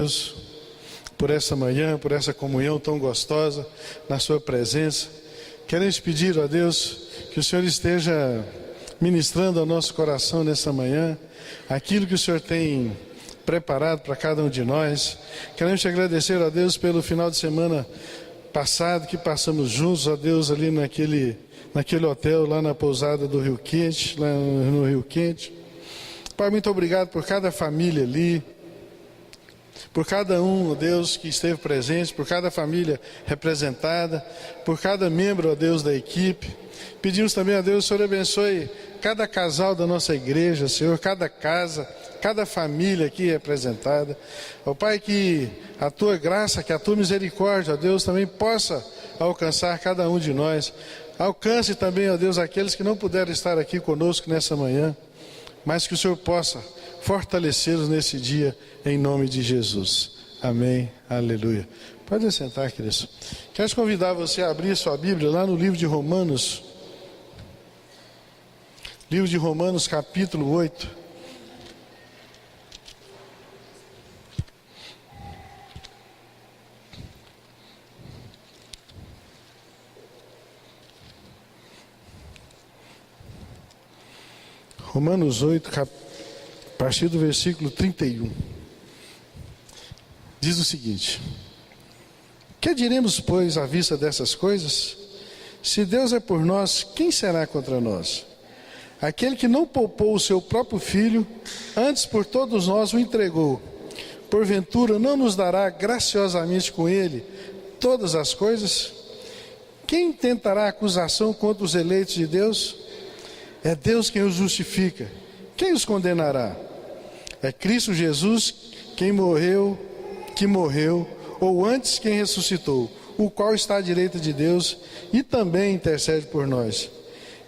Deus, por essa manhã, por essa comunhão tão gostosa na sua presença. Queremos pedir a Deus que o Senhor esteja ministrando ao nosso coração nessa manhã, aquilo que o Senhor tem preparado para cada um de nós. Queremos te agradecer a Deus pelo final de semana passado que passamos juntos, a Deus, ali naquele hotel, lá na pousada do Rio Quente, lá no Rio Quente. Pai, muito obrigado por cada família ali, por cada um, ó Deus, que esteve presente, por cada família representada, por cada membro, ó Deus, da equipe. Pedimos também a Deus, o Senhor abençoe cada casal da nossa igreja, Senhor, cada casa, cada família aqui representada. Ó Pai, que a Tua graça, que a Tua misericórdia, ó Deus, também possa alcançar cada um de nós. Alcance também, ó Deus, aqueles que não puderam estar aqui conosco nessa manhã, mas que o Senhor possa fortalecê-los nesse dia, em nome de Jesus. Amém. Aleluia. Pode sentar, queridos. Quero convidar você a abrir sua Bíblia lá no livro de Romanos. Livro de Romanos, capítulo 8. Romanos 8, a partir do versículo 31. Diz o seguinte: que diremos, pois, à vista dessas coisas? Se Deus é por nós, quem será contra nós? Aquele que não poupou o seu próprio filho, antes por todos nós o entregou, porventura não nos dará graciosamente com ele todas as coisas? Quem tentará acusação contra os eleitos de Deus? É Deus quem os justifica. Quem os condenará? É Cristo Jesus que morreu, ou antes quem ressuscitou, o qual está à direita de Deus e também intercede por nós.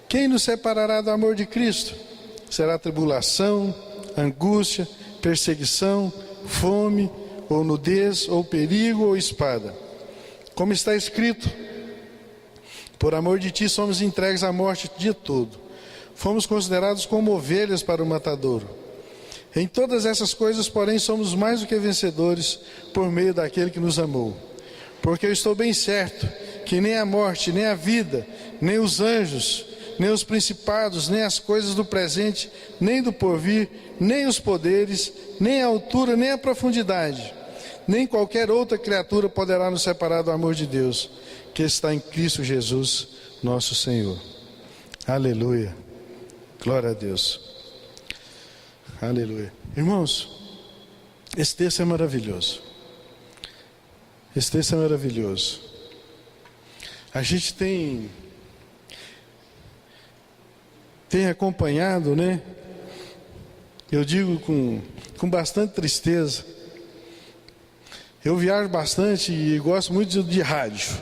Quem nos separará do amor de Cristo? Será tribulação, angústia, perseguição, fome, ou nudez, ou perigo, ou espada. Como está escrito: por amor de ti somos entregues à morte o dia todo. Fomos considerados como ovelhas para o matadouro. Em todas essas coisas, porém, somos mais do que vencedores por meio daquele que nos amou. Porque eu estou bem certo que nem a morte, nem a vida, nem os anjos, nem os principados, nem as coisas do presente, nem do porvir, nem os poderes, nem a altura, nem a profundidade, nem qualquer outra criatura poderá nos separar do amor de Deus, que está em Cristo Jesus, nosso Senhor. Aleluia. Glória a Deus. Aleluia. Irmãos, esse texto é maravilhoso. Esse texto é maravilhoso. A gente tem acompanhado, né? Eu digo com bastante tristeza. Eu viajo bastante e gosto muito de rádio.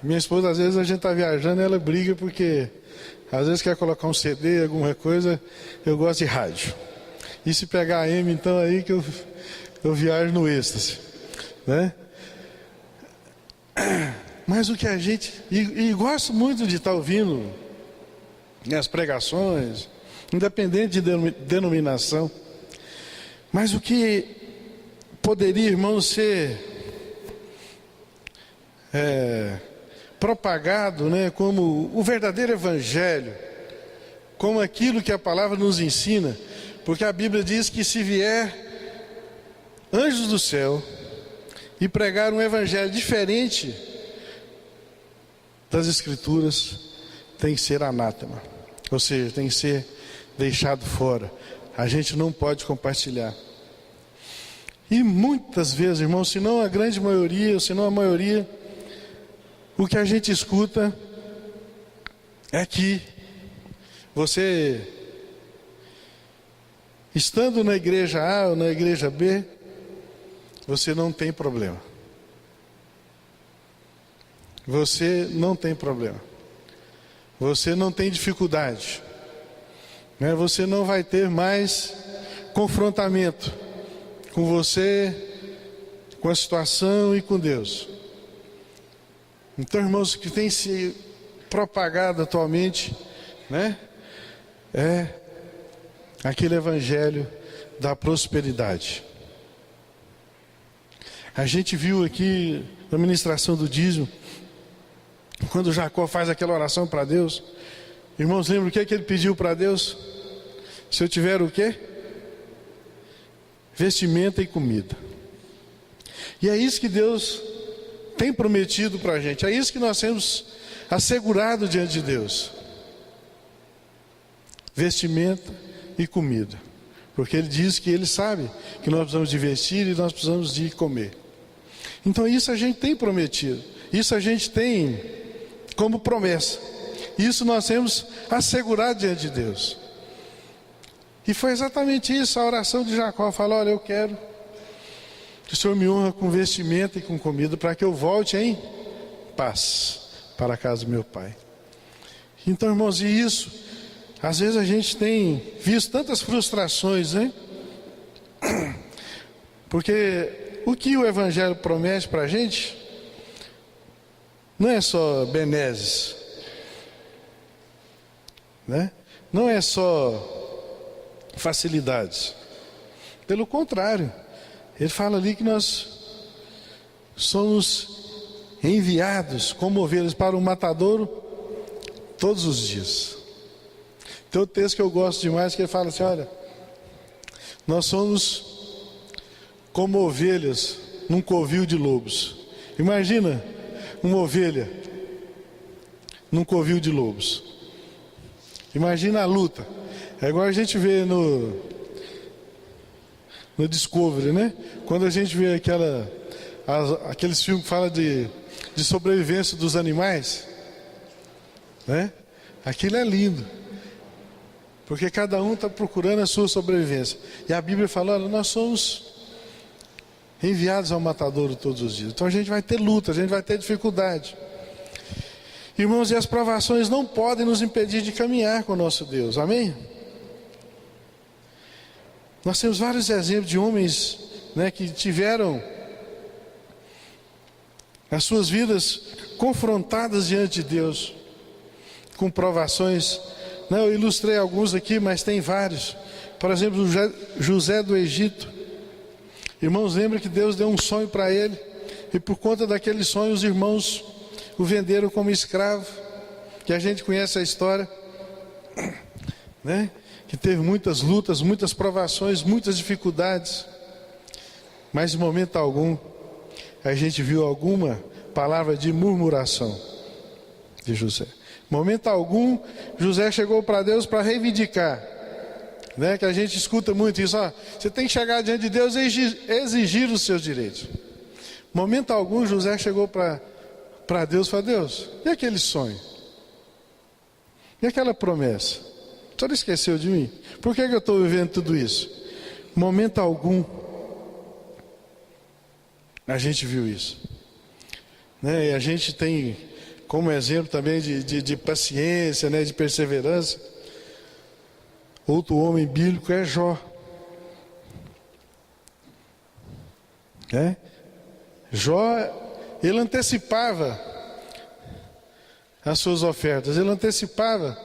Minha esposa, às vezes, a gente está viajando e ela briga porque às vezes quer colocar um CD, alguma coisa. Eu gosto de rádio. E se pegar a M, então aí que eu viajo no êxtase, né? Mas o que a gente... E gosto muito de estar ouvindo as pregações, independente de denominação. Mas o que poderia, irmão, ser propagado, né, como o verdadeiro evangelho, como aquilo que a palavra nos ensina, porque a Bíblia diz que se vier anjos do céu e pregar um evangelho diferente das Escrituras, tem que ser anátema, ou seja, tem que ser deixado fora. A gente não pode compartilhar. E muitas vezes, irmãos, se não a grande maioria, se não a maioria, o que a gente escuta é que você, estando na igreja A ou na igreja B, você não tem problema. Você não tem problema. Você não tem dificuldade, né? Você não vai ter mais confrontamento com você, com a situação e com Deus. Então, irmãos, o que tem se propagado atualmente, né, é aquele evangelho da prosperidade. A gente viu aqui na ministração do dízimo, quando Jacó faz aquela oração para Deus. Irmãos, lembra o que ele pediu para Deus? Se eu tiver o quê? Vestimenta e comida. E é isso que Deus tem prometido para a gente. É isso que nós temos assegurado diante de Deus. Vestimenta e comida. Porque Ele diz que Ele sabe que nós precisamos de vestir e nós precisamos de comer. Então isso a gente tem prometido. Isso a gente tem como promessa. Isso nós temos assegurado diante de Deus. E foi exatamente isso a oração de Jacó. Falou: olha, eu quero que o Senhor me honra com vestimenta e com comida, para que eu volte em paz para a casa do meu pai. Então, irmãos, e isso, às vezes a gente tem visto tantas frustrações, né? Porque o que o Evangelho promete para a gente não é só benesses, né? Não é só facilidades. Pelo contrário, ele fala ali que nós somos enviados como ovelhas para o matadouro todos os dias. Tem outro texto que eu gosto demais, que ele fala assim: olha, nós somos como ovelhas num covil de lobos. Imagina uma ovelha num covil de lobos. Imagina a luta. É igual a gente vê no Discovery, né? Quando a gente vê aqueles filmes que falam de sobrevivência dos animais, né? Aquilo é lindo, porque cada um está procurando a sua sobrevivência. E a Bíblia fala: olha, nós somos enviados ao matadouro todos os dias. Então a gente vai ter luta, a gente vai ter dificuldade. Irmãos, e as provações não podem nos impedir de caminhar com o nosso Deus. Amém? Nós temos vários exemplos de homens, né, que tiveram as suas vidas confrontadas diante de Deus, com provações. Né, eu ilustrei alguns aqui, mas tem vários. Por exemplo, José do Egito. Irmãos, lembra que Deus deu um sonho para ele, e por conta daquele sonho os irmãos o venderam como escravo, que a gente conhece a história, né? Que teve muitas lutas, muitas provações, muitas dificuldades, mas em momento algum a gente viu alguma palavra de murmuração de José. Em momento algum José chegou para Deus para reivindicar, né? Que a gente escuta muito isso: ó, você tem que chegar diante de Deus e exigir os seus direitos. Em momento algum José chegou para Deus e falou: Deus, e aquele sonho? E aquela promessa? O senhor esqueceu de mim? Por que eu estou vivendo tudo isso? Momento algum a gente viu isso, né? E a gente tem como exemplo também de paciência, né? De perseverança. Outro homem bíblico é Jó, né? Jó, ele antecipava as suas ofertas, ele antecipava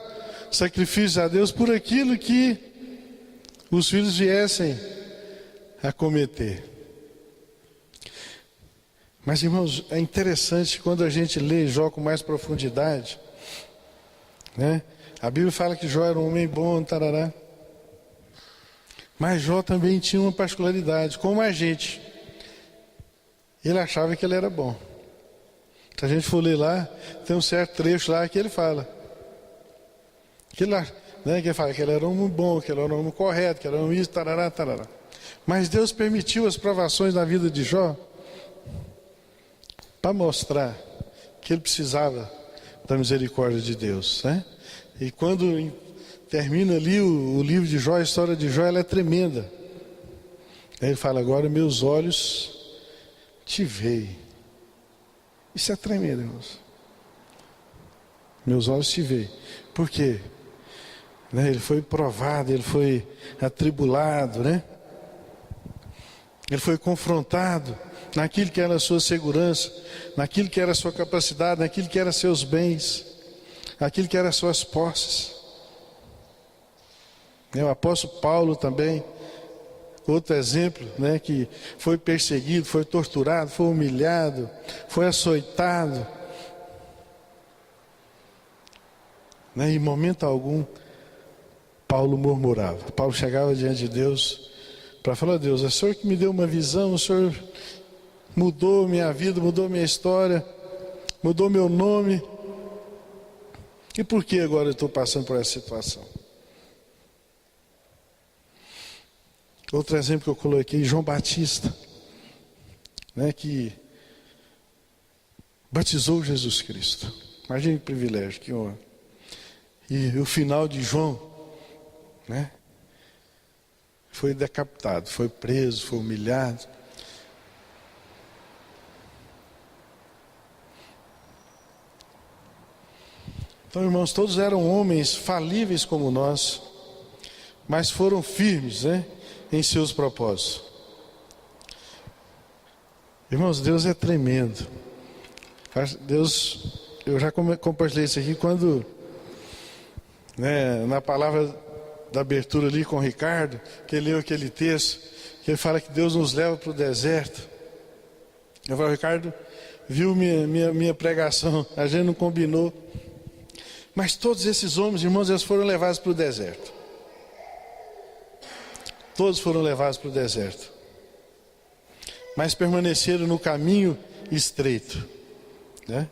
sacrifícios a Deus por aquilo que os filhos viessem a cometer. Mas, irmãos, é interessante quando a gente lê Jó com mais profundidade, né? A Bíblia fala que Jó era um homem bom, tarará. Mas Jó também tinha uma particularidade, como a gente. Ele achava que ele era bom. Se a gente for ler lá, tem um certo trecho lá que ele fala que ele fala que ele era um homem bom, que ele era um homem correto, que ele era um isso, tarará, tarará. Mas Deus permitiu as provações na vida de Jó para mostrar que ele precisava da misericórdia de Deus, né? E quando termina ali o livro de Jó, a história de Jó, ela é tremenda. Aí ele fala: agora meus olhos te veem. Isso é tremendo, irmãos. Meus olhos te veem. Por quê? Né? Ele foi provado, ele foi atribulado, né? Ele foi confrontado naquilo que era a sua segurança, naquilo que era a sua capacidade, naquilo que eram seus bens, naquilo que eram as suas posses. O apóstolo Paulo também, outro exemplo, né, que foi perseguido, foi torturado, foi humilhado, foi açoitado. Né, em momento algum, Paulo murmurava. Paulo chegava diante de Deus para falar: Deus, é o Senhor que me deu uma visão, o Senhor mudou minha vida, mudou minha história, mudou meu nome. E por que agora eu estou passando por essa situação? Outro exemplo que eu coloquei, João Batista, né, que batizou Jesus Cristo. Imagine que privilégio, que honra. E o final de João, né, foi decapitado, foi preso, foi humilhado. Então, irmãos, todos eram homens falíveis como nós, mas foram firmes, né, em seus propósitos. Irmãos, Deus é tremendo. Deus, eu já compartilhei isso aqui quando, né, na palavra da abertura ali com o Ricardo, que ele leu aquele texto, que ele fala que Deus nos leva para o deserto. Eu falo: Ricardo viu minha pregação, a gente não combinou. Mas todos esses homens, irmãos, eles foram levados para o deserto. Todos foram levados para o deserto. Mas permaneceram no caminho estreito, né?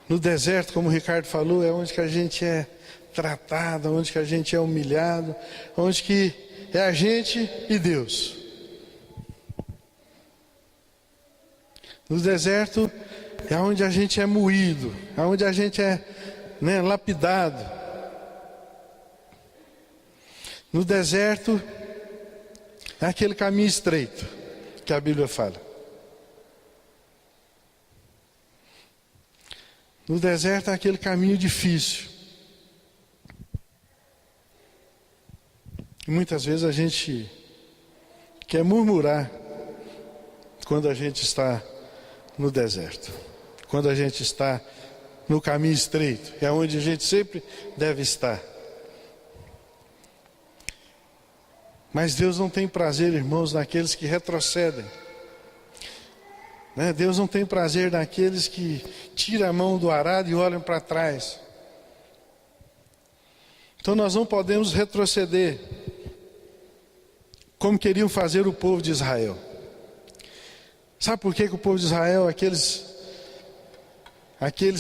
No deserto, como o Ricardo falou, é onde que a gente é tratado, onde que a gente é humilhado, onde que é a gente e Deus. No deserto é onde a gente é moído, é onde a gente é, né, lapidado. No deserto é aquele caminho estreito que a Bíblia fala. No deserto é aquele caminho difícil. E muitas vezes a gente quer murmurar quando a gente está no deserto, quando a gente está no caminho estreito, é onde a gente sempre deve estar. Mas Deus não tem prazer, irmãos, naqueles que retrocedem, né? Deus não tem prazer naqueles que tiram a mão do arado e olham para trás. Então nós não podemos retroceder como queriam fazer o povo de Israel. Sabe por que o povo de Israel, aqueles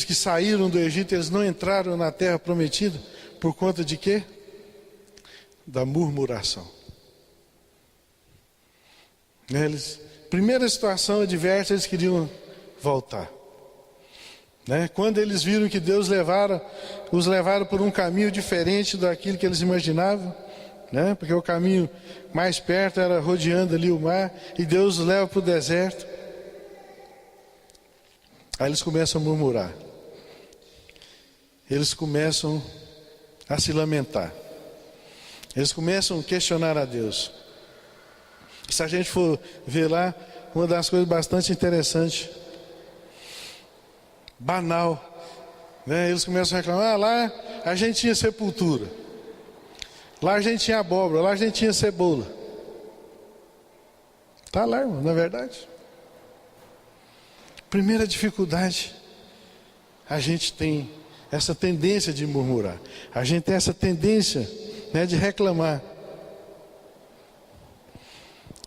que saíram do Egito, eles não entraram na terra prometida? Por conta de quê? Da murmuração. Primeira situação adversa, eles queriam voltar, né? Quando eles viram que Deus os levaram por um caminho diferente daquilo que eles imaginavam, né? Porque o caminho mais perto era rodeando ali o mar, e Deus os leva para o deserto. Aí eles começam a murmurar, eles começam a se lamentar, eles começam a questionar a Deus. Se a gente for ver lá, uma das coisas bastante interessantes, banal, né? Eles começam a reclamar: lá a gente tinha sepultura, lá a gente tinha abóbora, lá a gente tinha cebola. Está lá, irmão, não é verdade? Primeira dificuldade, a gente tem essa tendência de murmurar, a gente tem essa tendência, né, de reclamar.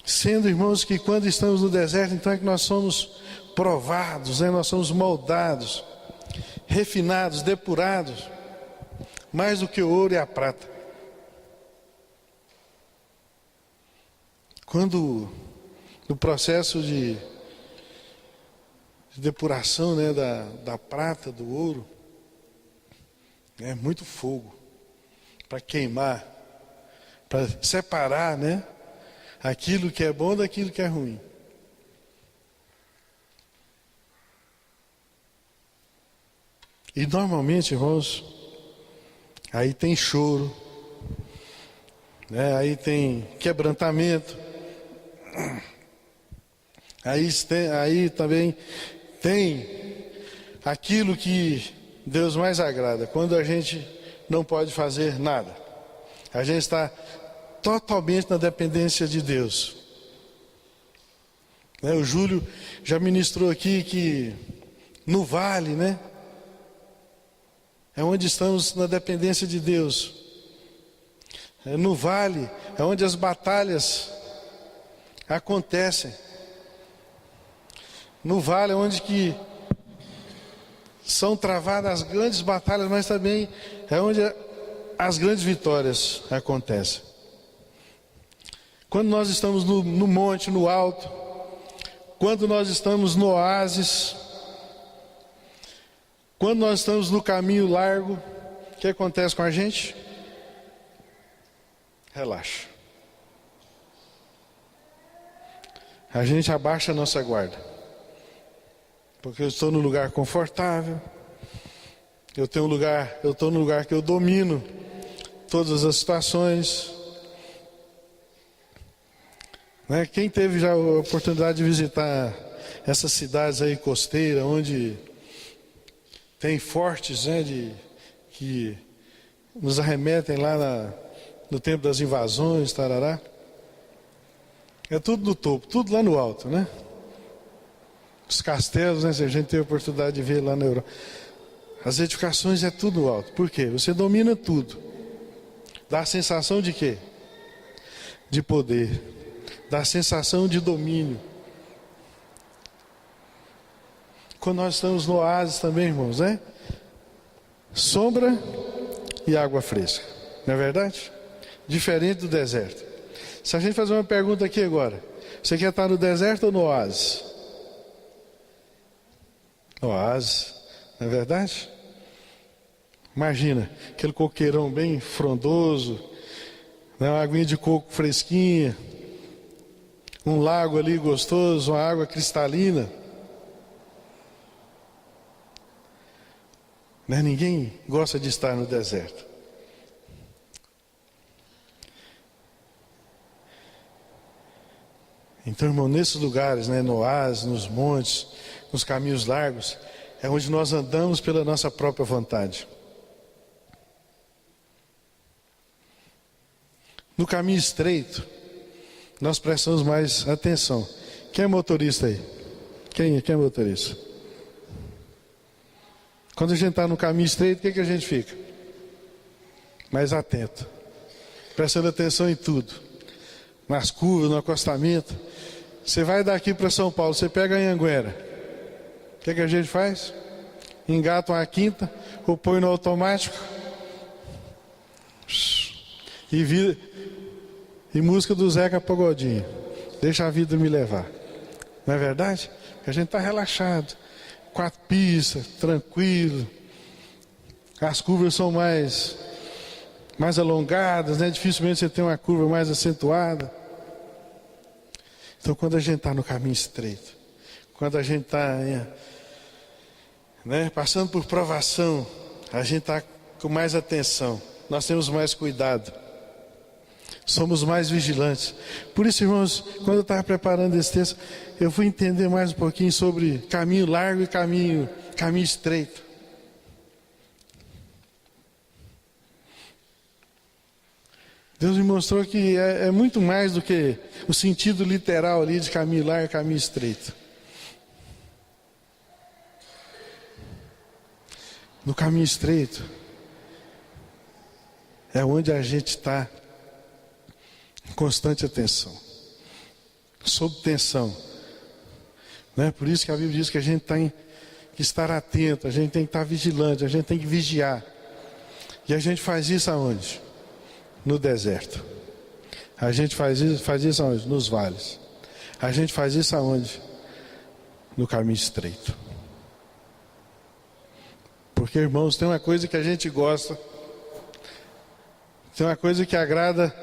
Sendo, irmãos, que quando estamos no deserto, então é que nós somos provados, né? Nós somos moldados, refinados, depurados, mais do que o ouro e a prata. Quando no processo de depuração, né, da prata, do ouro, é muito fogo para queimar, para separar, né, aquilo que é bom daquilo que é ruim. E normalmente, irmãos, aí tem choro, né? Aí tem quebrantamento, aí também tem aquilo que Deus mais agrada, quando a gente não pode fazer nada, a gente está totalmente na dependência de Deus. O Júlio já ministrou aqui que no vale, é onde estamos na dependência de Deus. No vale é onde as batalhas acontecem. No vale é onde que são travadas as grandes batalhas, mas também é onde as grandes vitórias acontecem. Quando nós estamos no monte, no alto, quando nós estamos no oásis, quando nós estamos no caminho largo, o que acontece com a gente? Relaxa. A gente abaixa a nossa guarda. Porque eu estou num lugar confortável. Eu estou num lugar que eu domino todas as situações. Quem teve já a oportunidade de visitar essas cidades aí costeiras, onde tem fortes, que nos arremetem lá no tempo das invasões, tarará. É tudo no topo, tudo lá no alto, Os castelos, se a gente teve a oportunidade de ver lá na Europa. As edificações é tudo no alto. Por quê? Você domina tudo. Dá a sensação de quê? De poder. Dá a sensação de domínio. Quando nós estamos no oásis também, irmãos, sombra e água fresca. Não é verdade? Diferente do deserto. Se a gente fazer uma pergunta aqui agora, você quer estar no deserto ou no oásis? No oásis, não é verdade? Imagina, aquele coqueirão bem frondoso, uma aguinha de coco fresquinha, um lago ali gostoso, uma água cristalina. Ninguém gosta de estar no deserto. Então, irmão, nesses lugares, no oásis, nos montes, nos caminhos largos, é onde nós andamos pela nossa própria vontade. No caminho estreito, nós prestamos mais atenção. Quem é motorista aí? Quem é motorista? Quando a gente está no caminho estreito, o que a gente fica? Mais atento. Prestando atenção em tudo. Nas curvas, no acostamento. Você vai daqui para São Paulo, você pega a Anhanguera. O que a gente faz? Engata uma quinta, ou põe no automático. E música do Zeca Pagodinho. Deixa a vida me levar. Não é verdade? Porque a gente está relaxado. 4 pistas, tranquilo. As curvas são mais alongadas, Dificilmente você tem uma curva mais acentuada. Então, quando a gente está no caminho estreito, quando a gente está passando por provação, a gente está com mais atenção, nós temos mais cuidado, somos mais vigilantes. Por isso, irmãos, quando eu estava preparando esse texto, eu fui entender mais um pouquinho sobre caminho largo e caminho estreito. Deus me mostrou que é muito mais do que o sentido literal ali de caminho largo e caminho estreito. No caminho estreito é onde a gente está em constante atenção, sob tensão. Por isso que a Bíblia diz que a gente tem que estar atento, a gente tem que estar vigilante, a gente tem que vigiar. E a gente faz isso aonde? No deserto. A gente faz isso aonde? Nos vales. A gente faz isso aonde? No caminho estreito. Porque, irmãos, tem uma coisa que a gente gosta, tem uma coisa que agrada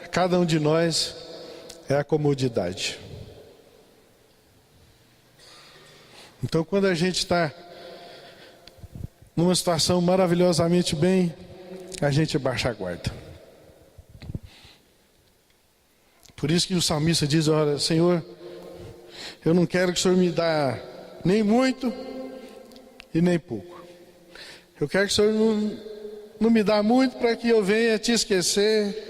a cada um de nós, é a comodidade. Então, quando a gente está numa situação maravilhosamente bem, a gente baixa a guarda. Por isso que o salmista diz: olha, Senhor, eu não quero que o Senhor me dá nem muito e nem pouco. Eu quero que o Senhor não me dá muito para que eu venha te esquecer.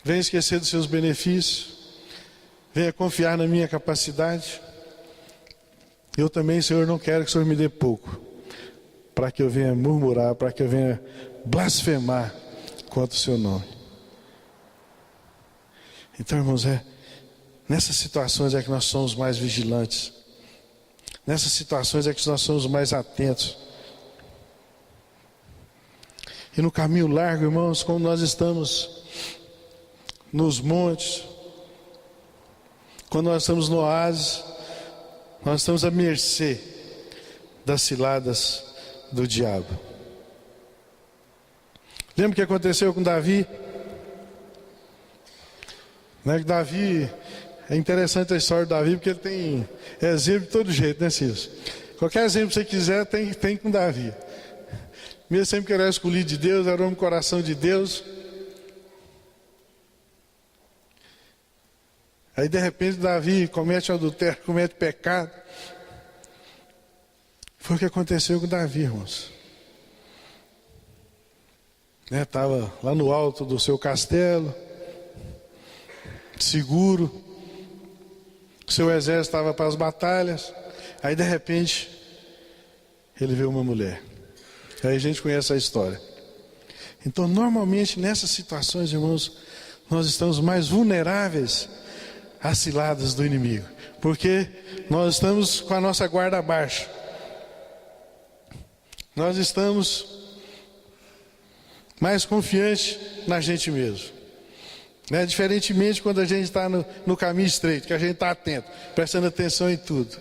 venha esquecer dos seus benefícios, venha confiar na minha capacidade. Eu também, Senhor, não quero que o Senhor me dê pouco, para que eu venha murmurar, para que eu venha blasfemar contra o seu nome. Então, irmãos, nessas situações é que nós somos mais vigilantes. Nessas situações é que nós somos mais atentos. E no caminho largo, irmãos, como nós estamos nos montes, quando nós estamos no oásis, nós estamos à mercê das ciladas do diabo. Lembra o que aconteceu com Davi? Né, que Davi, é interessante a história de Davi, porque ele tem exemplo de todo jeito, né, Cício? Qualquer exemplo que você quiser, tem com Davi. Mesmo sempre que ele era escolhido de Deus, era um coração de Deus. Aí de repente Davi comete adultério, comete pecado. Foi o que aconteceu com Davi, irmãos. Estava lá no alto do seu castelo, seguro. O seu exército estava para as batalhas. Aí de repente ele vê uma mulher. Aí a gente conhece a história. Então normalmente nessas situações, irmãos, nós estamos mais vulneráveis às ciladas do inimigo, porque nós estamos com a nossa guarda baixa. Nós estamos mais confiantes na gente mesmo. Diferentemente quando a gente está no caminho estreito, que a gente está atento, prestando atenção em tudo.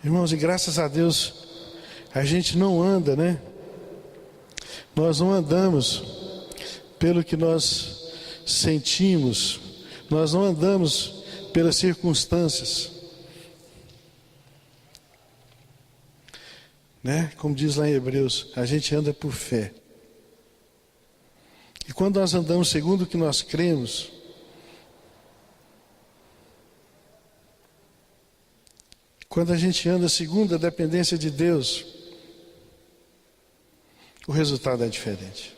Irmãos, e graças a Deus, a gente não anda, Nós não andamos pelo que nós sentimos, nós não andamos pelas circunstâncias. Como diz lá em Hebreus, a gente anda por fé. E quando nós andamos segundo o que nós cremos, quando a gente anda segundo a dependência de Deus, o resultado é diferente.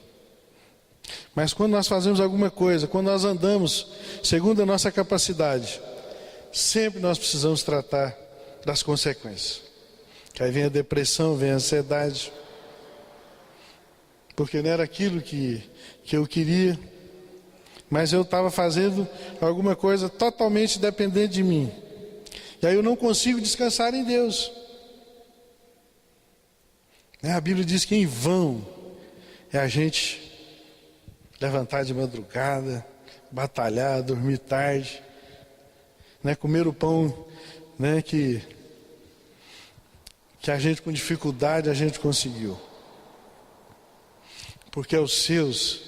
Mas quando nós fazemos alguma coisa, quando nós andamos segundo a nossa capacidade, sempre nós precisamos tratar das consequências. Que aí vem a depressão, vem a ansiedade. Porque não era aquilo que eu queria, mas eu estava fazendo alguma coisa totalmente dependente de mim. E aí eu não consigo descansar em Deus. A Bíblia diz que em vão é a gente levantar de madrugada, batalhar, dormir tarde, comer o pão, que a gente com dificuldade a gente conseguiu. Porque aos seus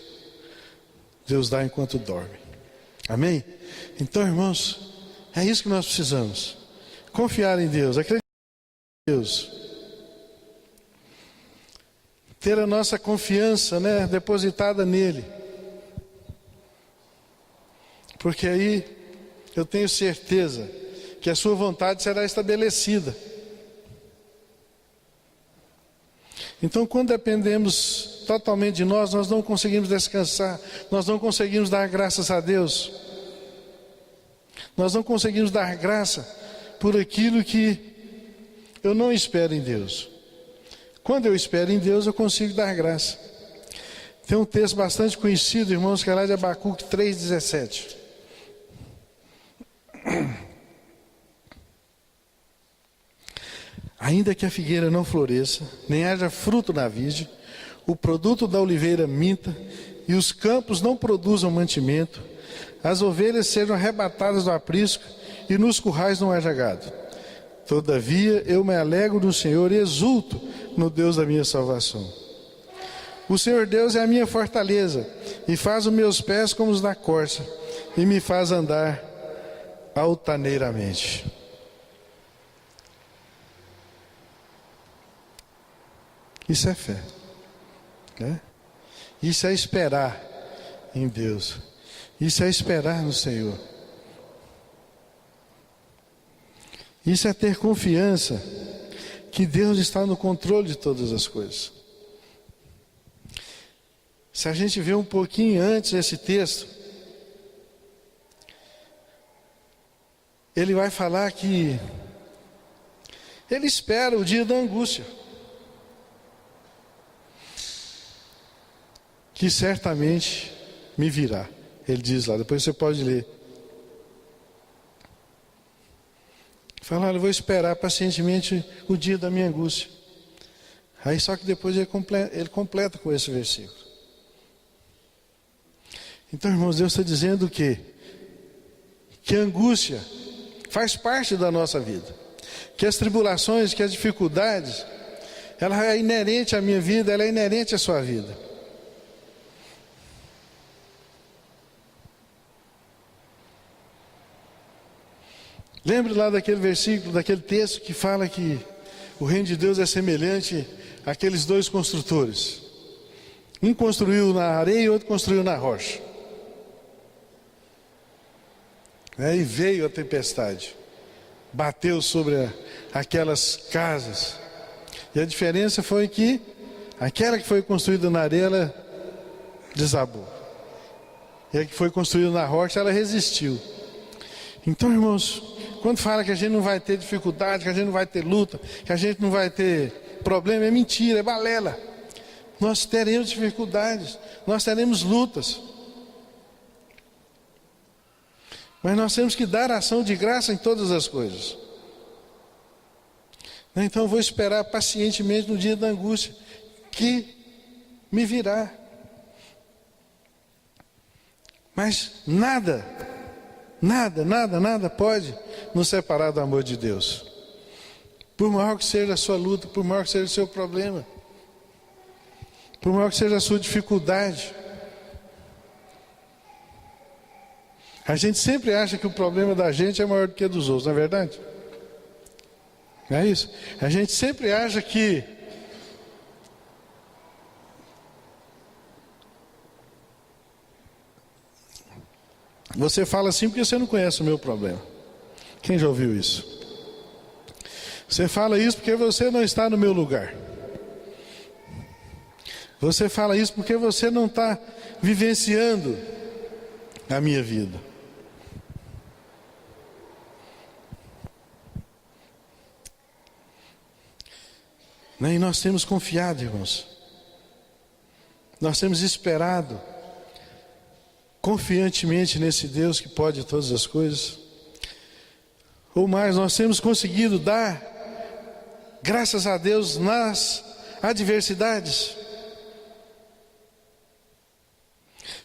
Deus dá enquanto dorme. Amém? Então, irmãos, é isso que nós precisamos. Confiar em Deus, acreditar em Deus. Ter a nossa confiança, depositada nele. Porque aí eu tenho certeza que a sua vontade será estabelecida. Então, quando dependemos totalmente de nós, nós não conseguimos descansar, nós não conseguimos dar graças a Deus. Nós não conseguimos dar graça por aquilo que eu não espero em Deus. Quando eu espero em Deus, eu consigo dar graça. Tem um texto bastante conhecido, irmãos, que é lá de Abacuque 3,17. Ainda que a figueira não floresça, nem haja fruto na vide, o produto da oliveira minta, e os campos não produzam mantimento, as ovelhas sejam arrebatadas do aprisco, e nos currais não haja gado. Todavia eu me alegro no Senhor e exulto no Deus da minha salvação. O Senhor Deus é a minha fortaleza, e faz os meus pés como os da corça, e me faz andar altaneiramente. Isso é fé, Isso é esperar em Deus. Isso é esperar no Senhor. Isso é ter confiança que Deus está no controle de todas as coisas. se a gente vê um pouquinho antes esse texto, ele vai falar que ele espera o dia da angústia, que certamente me virá. Ele diz lá, depois você pode ler. Fala, eu vou esperar pacientemente o dia da minha angústia. Aí só que depois ele completa com esse versículo. Então, irmãos, Deus está dizendo que a angústia faz parte da nossa vida, que as tribulações, que as dificuldades, ela é inerente à minha vida, ela é inerente à sua vida. Lembre lá daquele versículo, daquele texto que fala que o reino de Deus é semelhante àqueles dois construtores. Um construiu na areia e outro construiu na rocha. E veio a tempestade, bateu sobre aquelas casas. E a diferença foi que aquela que foi construída na areia, ela desabou. E a que foi construída na rocha, ela resistiu. Então, irmãos, quando fala que a gente não vai ter dificuldade, que a gente não vai ter luta, que a gente não vai ter problema, é mentira, é balela. Nós teremos dificuldades, nós teremos lutas. Mas nós temos que dar ação de graça em todas as coisas. Então eu vou esperar pacientemente no dia da angústia, que me virá. Mas nada pode nos separar do amor de Deus. Por maior que seja a sua luta, por maior que seja o seu problema, por maior que seja a sua dificuldade. A gente sempre acha que o problema da gente é maior do que o dos outros, não é verdade? Não é isso? A gente sempre acha que você fala assim porque você não conhece o meu problema. Quem já ouviu isso? Você fala isso porque você não está no meu lugar. Você fala isso porque você não está vivenciando a minha vida. E nós temos confiado, irmãos. Nós temos esperado confiantemente nesse Deus que pode todas as coisas. Ou mais, nós temos conseguido dar graças a Deus nas adversidades.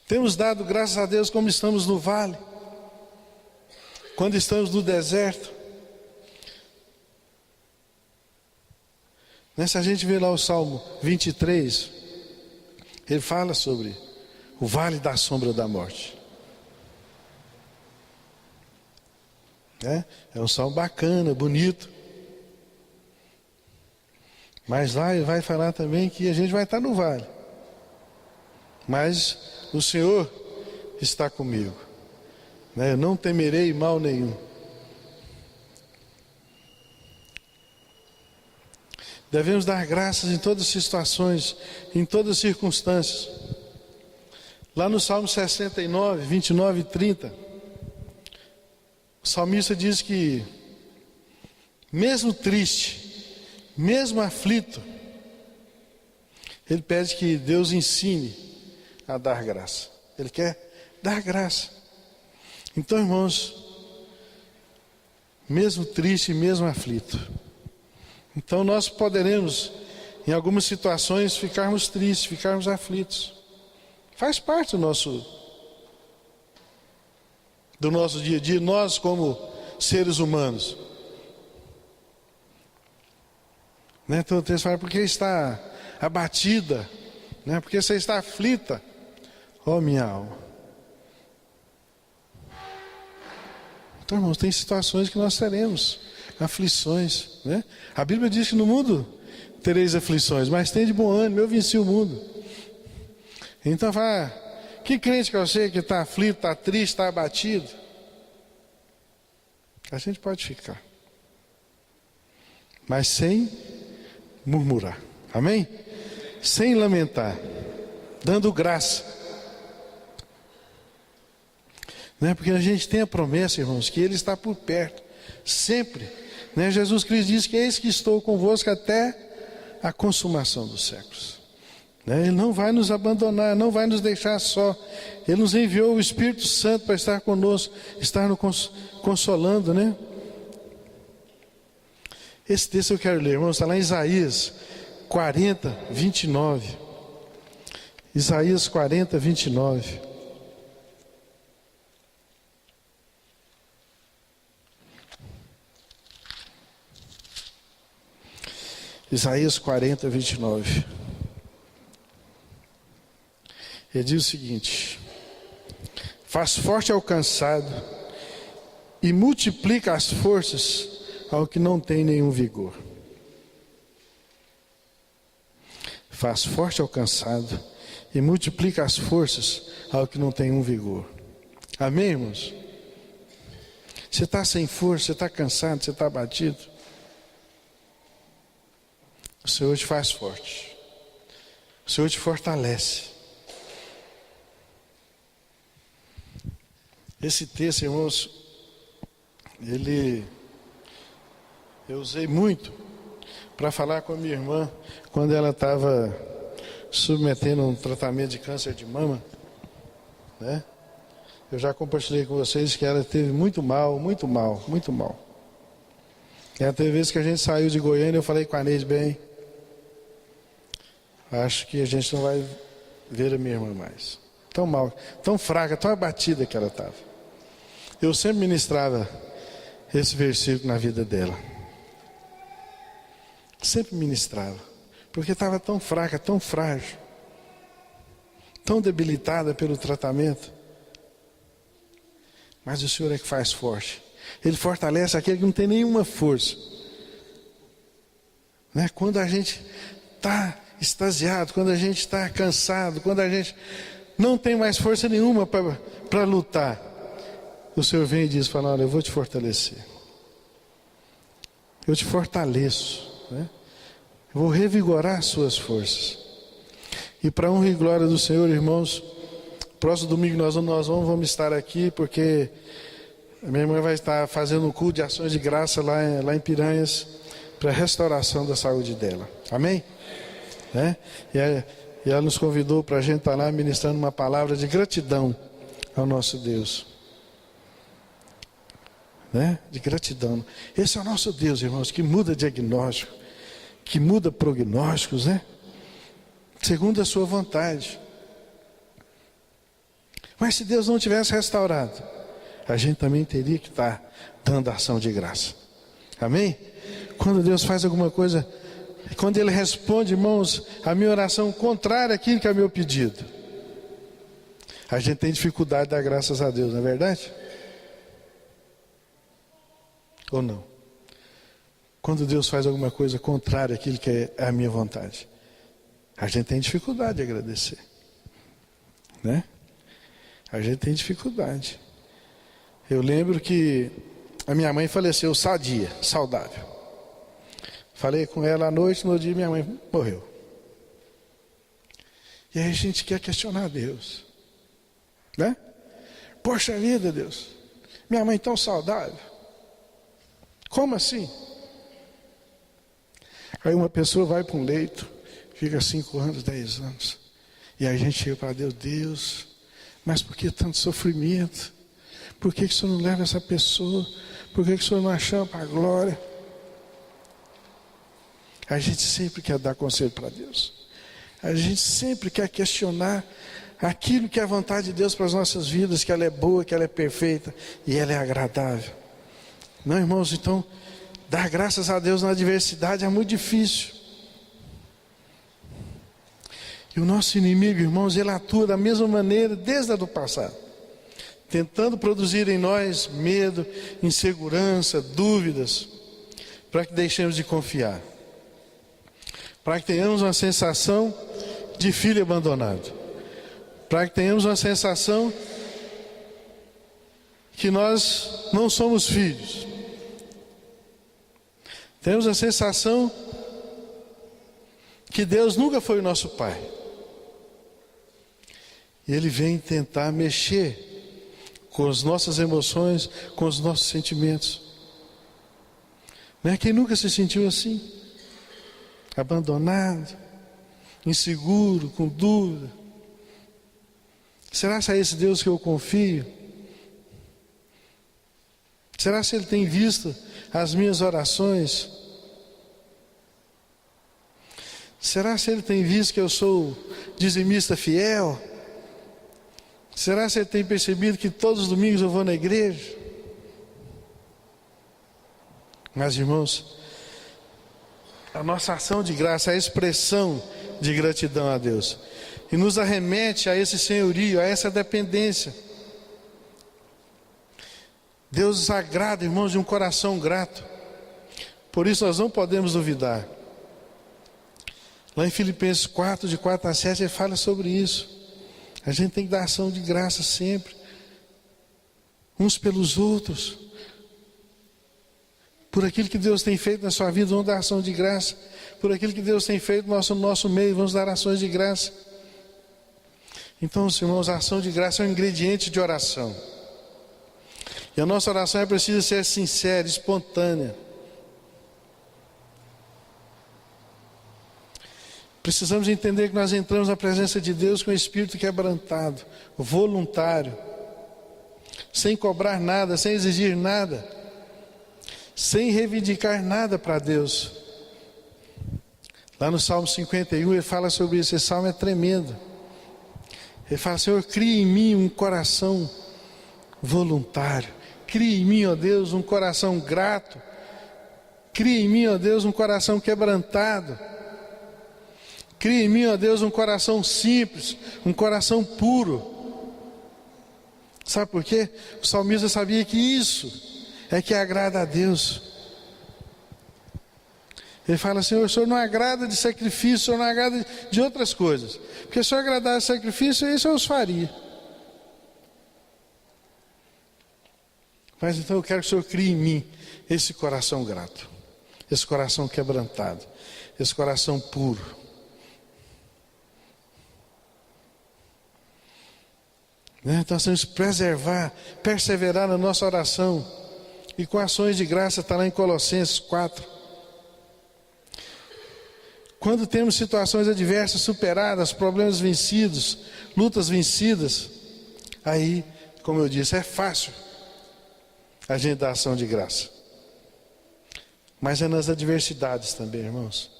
Temos dado graças a Deus como estamos no vale, quando estamos no deserto. Se a gente vê lá o Salmo 23, ele fala sobre o vale da sombra da morte. É um salmo bacana, bonito. Mas lá ele vai falar também que a gente vai estar no vale. Mas o Senhor está comigo. Eu não temerei mal nenhum. Devemos dar graças em todas as situações, em todas as circunstâncias. Lá no Salmo 69, 29 e 30, o salmista diz que, mesmo triste, mesmo aflito, ele pede que Deus ensine a dar graça. Ele quer dar graça. Então, irmãos, mesmo triste, mesmo aflito, então nós poderemos, em algumas situações, ficarmos tristes, ficarmos aflitos. Faz parte do nosso dia a dia, nós como seres humanos. Então o texto fala, porque está abatida, porque você está aflita, ó minha alma. Então, irmãos, tem situações que nós teremos aflições, A Bíblia diz que no mundo tereis aflições, mas tem de bom ânimo, eu venci o mundo. Então fala, que crente que eu sei que está aflito, está triste, está abatido? A gente pode ficar, mas sem murmurar, amém? Sem lamentar, dando graça. Né? Porque a gente tem a promessa, irmãos, que Ele está por perto, sempre. Né? Jesus Cristo diz que eis que estou convosco até a consumação dos séculos. Né? Ele não vai nos abandonar, não vai nos deixar só. Ele nos enviou o Espírito Santo para estar conosco, estar nos consolando, né? Esse texto eu quero ler, irmãos, está lá em Isaías 40, 29. Isaías 40, 29. Isaías 40, 29. Ele diz o seguinte: faz forte ao cansado e multiplica as forças ao que não tem nenhum vigor. Faz forte ao cansado e multiplica as forças ao que não tem um vigor. Amém, irmãos? Você está sem força, você está cansado, você está abatido. O Senhor te faz forte. O Senhor te fortalece. Esse texto, irmãos, eu usei muito para falar com a minha irmã quando ela estava submetendo um tratamento de câncer de mama, né? Eu já compartilhei com vocês que ela teve muito mal, muito mal, muito mal. E até vezes que a gente saiu de Goiânia, eu falei com a Neide, bem, acho que a gente não vai ver a minha irmã mais. Tão mal, tão fraca, tão abatida que ela estava. Eu sempre ministrava esse versículo na vida dela. Sempre ministrava. Porque estava tão fraca, tão frágil. Tão debilitada pelo tratamento. Mas o Senhor é que faz forte. Ele fortalece aquele que não tem nenhuma força. Né? Quando a gente está extasiado, quando a gente está cansado, quando a gente não tem mais força nenhuma para lutar, o Senhor vem e diz, fala, olha, eu vou te fortalecer. Eu te fortaleço, né? Eu vou revigorar as suas forças. E para honra e glória do Senhor, irmãos, próximo domingo nós vamos estar aqui, porque a minha irmã vai estar fazendo um culto de ações de graça lá em Piranhas, para a restauração da saúde dela. Amém? Né? E ela nos convidou para a gente estar lá ministrando uma palavra de gratidão ao nosso Deus. Né? De gratidão. Esse é o nosso Deus, irmãos, que muda diagnóstico, que muda prognósticos, né? Segundo a sua vontade. Mas se Deus não tivesse restaurado, a gente também teria que estar dando ação de graça. Amém? Quando Deus faz alguma coisa, quando Ele responde, irmãos, a minha oração contrária àquilo que é meu pedido, a gente tem dificuldade de dar graças a Deus, não é verdade? Ou não? Quando Deus faz alguma coisa contrária àquilo que é a minha vontade, a gente tem dificuldade de agradecer, né? A gente tem dificuldade. Eu lembro que a minha mãe faleceu sadia, saudável. Falei com ela à noite, no dia minha mãe morreu. E aí a gente quer questionar Deus, né? Poxa vida, Deus, minha mãe tão saudável. Como assim? Aí uma pessoa vai para um leito, fica 5 anos, 10 anos. E aí a gente chega para Deus, Deus, mas por que tanto sofrimento? Por que o Senhor não leva essa pessoa? Por que o Senhor não a chama para a glória? A gente sempre quer dar conselho para Deus. A gente sempre quer questionar aquilo que é a vontade de Deus para as nossas vidas, que ela é boa, que ela é perfeita e ela é agradável. Não, irmãos, então, dar graças a Deus na adversidade é muito difícil. E o nosso inimigo, irmãos, ele atua da mesma maneira desde a do passado, tentando produzir em nós medo, insegurança, dúvidas, para que deixemos de confiar, para que tenhamos uma sensação de filho abandonado, para que tenhamos uma sensação que nós não somos filhos. Temos a sensação que Deus nunca foi o nosso pai. E ele vem tentar mexer com as nossas emoções, com os nossos sentimentos. Né? Quem nunca se sentiu assim? Abandonado, inseguro, com dúvida. Será que é esse Deus que eu confio? Será que Ele tem visto as minhas orações? Será que Ele tem visto que eu sou dizimista fiel? Será que Ele tem percebido que todos os domingos eu vou na igreja? Mas, irmãos, a nossa ação de graça é a expressão de gratidão a Deus. E nos arremete a esse senhorio, a essa dependência. Deus agrada, irmãos, de um coração grato. Por isso nós não podemos duvidar. Lá em Filipenses 4, de 4 a 7, ele fala sobre isso. A gente tem que dar ação de graça sempre, uns pelos outros. Por aquilo que Deus tem feito na sua vida, vamos dar ação de graça. Por aquilo que Deus tem feito no nosso meio, vamos dar ações de graça. Então, irmãos, a ação de graça é um ingrediente de oração. E a nossa oração é precisa ser sincera, espontânea. Precisamos entender que nós entramos na presença de Deus com o espírito quebrantado, voluntário, sem cobrar nada, sem exigir nada, sem reivindicar nada para Deus. Lá no Salmo 51 ele fala sobre isso. Esse salmo é tremendo. Ele fala: Senhor, cria em mim um coração voluntário. Cria em mim, ó Deus, um coração grato. Cria em mim, ó Deus, um coração quebrantado. Cria em mim, ó Deus, um coração simples, um coração puro. Sabe por quê? O salmista sabia que isso é que agrada a Deus. Ele fala: Senhor, o Senhor não agrada de sacrifício, o Senhor não agrada de outras coisas. Porque se eu agradasse de sacrifício, isso eu os faria. Mas então eu quero que o Senhor crie em mim esse coração grato, esse coração quebrantado, esse coração puro. Então nós temos que perseverar na nossa oração. E com ações de graça, está lá em Colossenses 4. Quando temos situações adversas superadas, problemas vencidos, lutas vencidas, aí, como eu disse, é fácil a gente dar ação de graça. Mas é nas adversidades também, irmãos.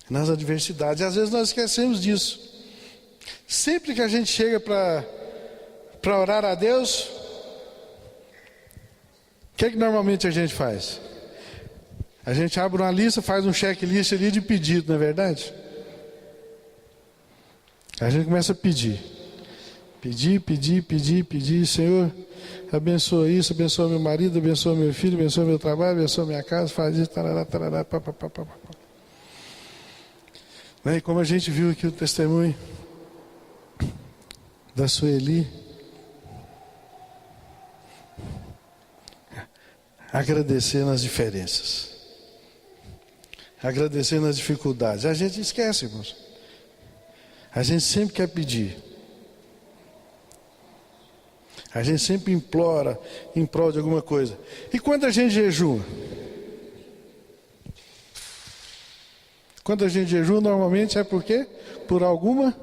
Nas adversidades. E às vezes nós esquecemos disso. Sempre que a gente chega para orar a Deus, o que normalmente a gente faz? A gente abre uma lista, faz um checklist ali de pedido, não é verdade? A gente começa a pedir. Pedir. Senhor, abençoa isso, abençoa meu marido, abençoa meu filho, abençoa meu trabalho, abençoa minha casa, faz isso, tarará, pá. E como a gente viu aqui o testemunho da Sueli, agradecer nas diferenças, agradecer nas dificuldades. A gente esquece, irmãos. A gente sempre quer pedir. A gente sempre implora em prol de alguma coisa. E quando a gente jejua? Quando a gente jejua, normalmente é por quê? Por alguma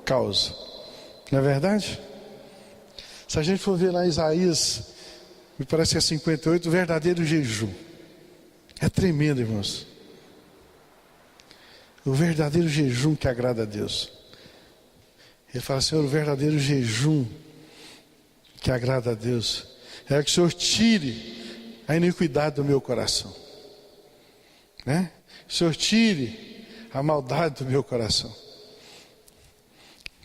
causa. Não é verdade? Se a gente for ver lá Isaías, me parece que é 58, o verdadeiro jejum. É tremendo, irmãos. O verdadeiro jejum que agrada a Deus. Ele fala: Senhor, o verdadeiro jejum que agrada a Deus é que o Senhor tire a iniquidade do meu coração, né? O Senhor tire a maldade do meu coração.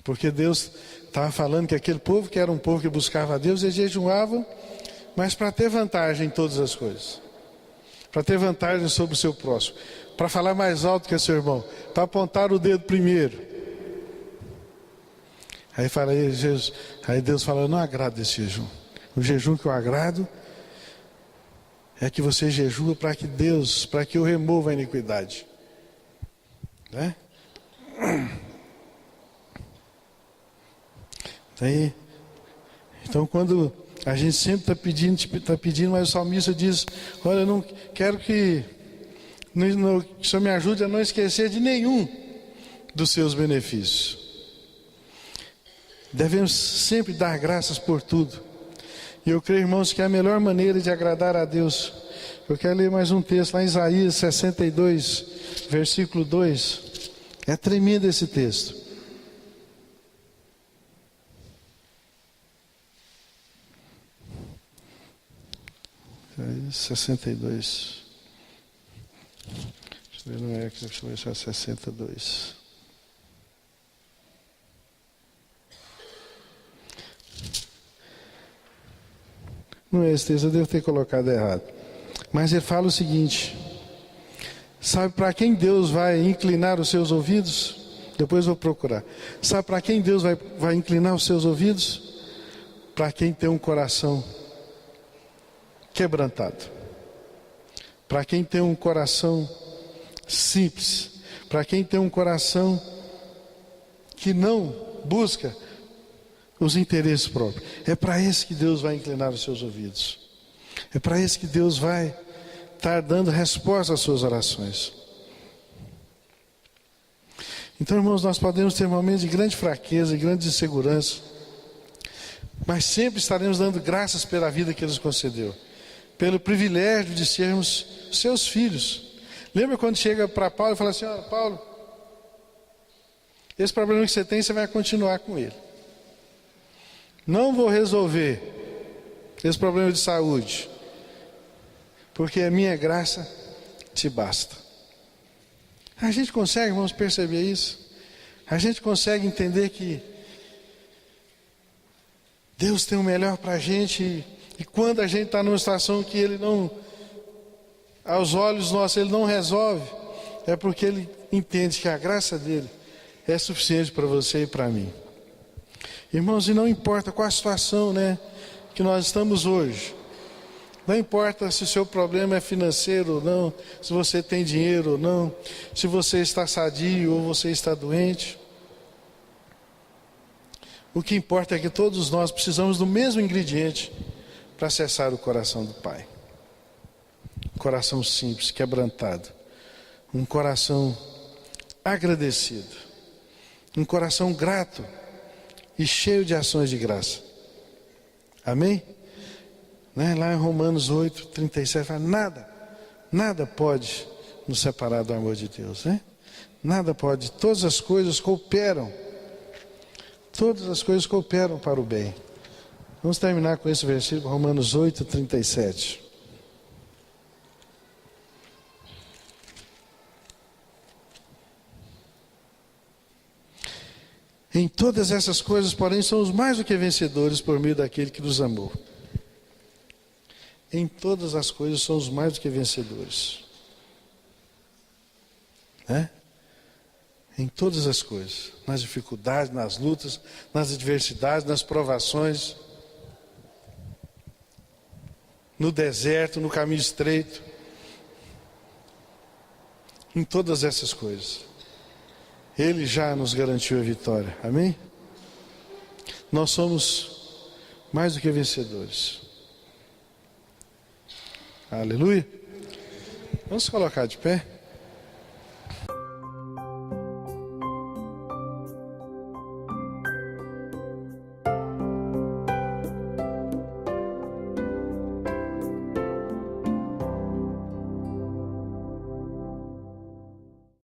Porque Deus estava falando que aquele povo, que era um povo que buscava a Deus, eles jejuavam, mas para ter vantagem em todas as coisas, para ter vantagem sobre o seu próximo, para falar mais alto que o seu irmão, para apontar o dedo primeiro. Aí Deus fala: eu não agrado esse jejum. O jejum que eu agrado é que você jejua para que eu remova a iniquidade, né? Aí, então, quando a gente sempre está pedindo, mas o salmista diz: olha, eu não quero que o Senhor me ajude a não esquecer de nenhum dos seus benefícios. Devemos sempre dar graças por tudo. E eu creio, irmãos, que é a melhor maneira de agradar a Deus. Eu quero ler mais um texto lá em Isaías 62, versículo 2. É tremendo esse texto. Isaías 62. Deixa eu ver, não é aqui, deixa eu ver se é 62. Não é esse texto, eu devo ter colocado errado. Mas ele fala o seguinte: sabe para quem Deus vai inclinar os seus ouvidos? Depois vou procurar. Sabe para quem Deus vai inclinar os seus ouvidos? Para quem tem um coração quebrantado. Para quem tem um coração simples. Para quem tem um coração que não busca os interesses próprios. É para esse que Deus vai inclinar os seus ouvidos. É para esse que Deus vai estar dando resposta às suas orações. Então, irmãos, nós podemos ter momentos de grande fraqueza e grande insegurança, mas sempre estaremos dando graças pela vida que Ele nos concedeu, pelo privilégio de sermos seus filhos. Lembra quando chega para Paulo e fala assim: olha, Paulo, esse problema que você tem, você vai continuar com ele. Não vou resolver esse problema de saúde, porque a minha graça te basta. A gente consegue, irmãos, perceber isso? A gente consegue entender que Deus tem o melhor para a gente, e quando a gente está numa situação que Ele não, aos olhos nossos, Ele não resolve, é porque Ele entende que a graça dEle é suficiente para você e para mim. Irmãos, e não importa qual a situação, que nós estamos hoje. Não importa se o seu problema é financeiro ou não, se você tem dinheiro ou não, se você está sadio ou você está doente. O que importa é que todos nós precisamos do mesmo ingrediente para acessar o coração do Pai. Um coração simples, quebrantado. Um coração agradecido. Um coração grato e cheio de ações de graça. Amém? Lá em Romanos 8, 37, fala: nada pode nos separar do amor de Deus. Nada pode, todas as coisas cooperam para o bem. Vamos terminar com esse versículo, Romanos 8, 37. Em todas essas coisas, porém, somos mais do que vencedores por meio daquele que nos amou. Em todas as coisas somos mais do que vencedores. Em todas as coisas. Nas dificuldades, nas lutas, nas adversidades, nas provações. No deserto, no caminho estreito. Em todas essas coisas. Ele já nos garantiu a vitória. Amém? Nós somos mais do que vencedores. Aleluia. Vamos colocar de pé.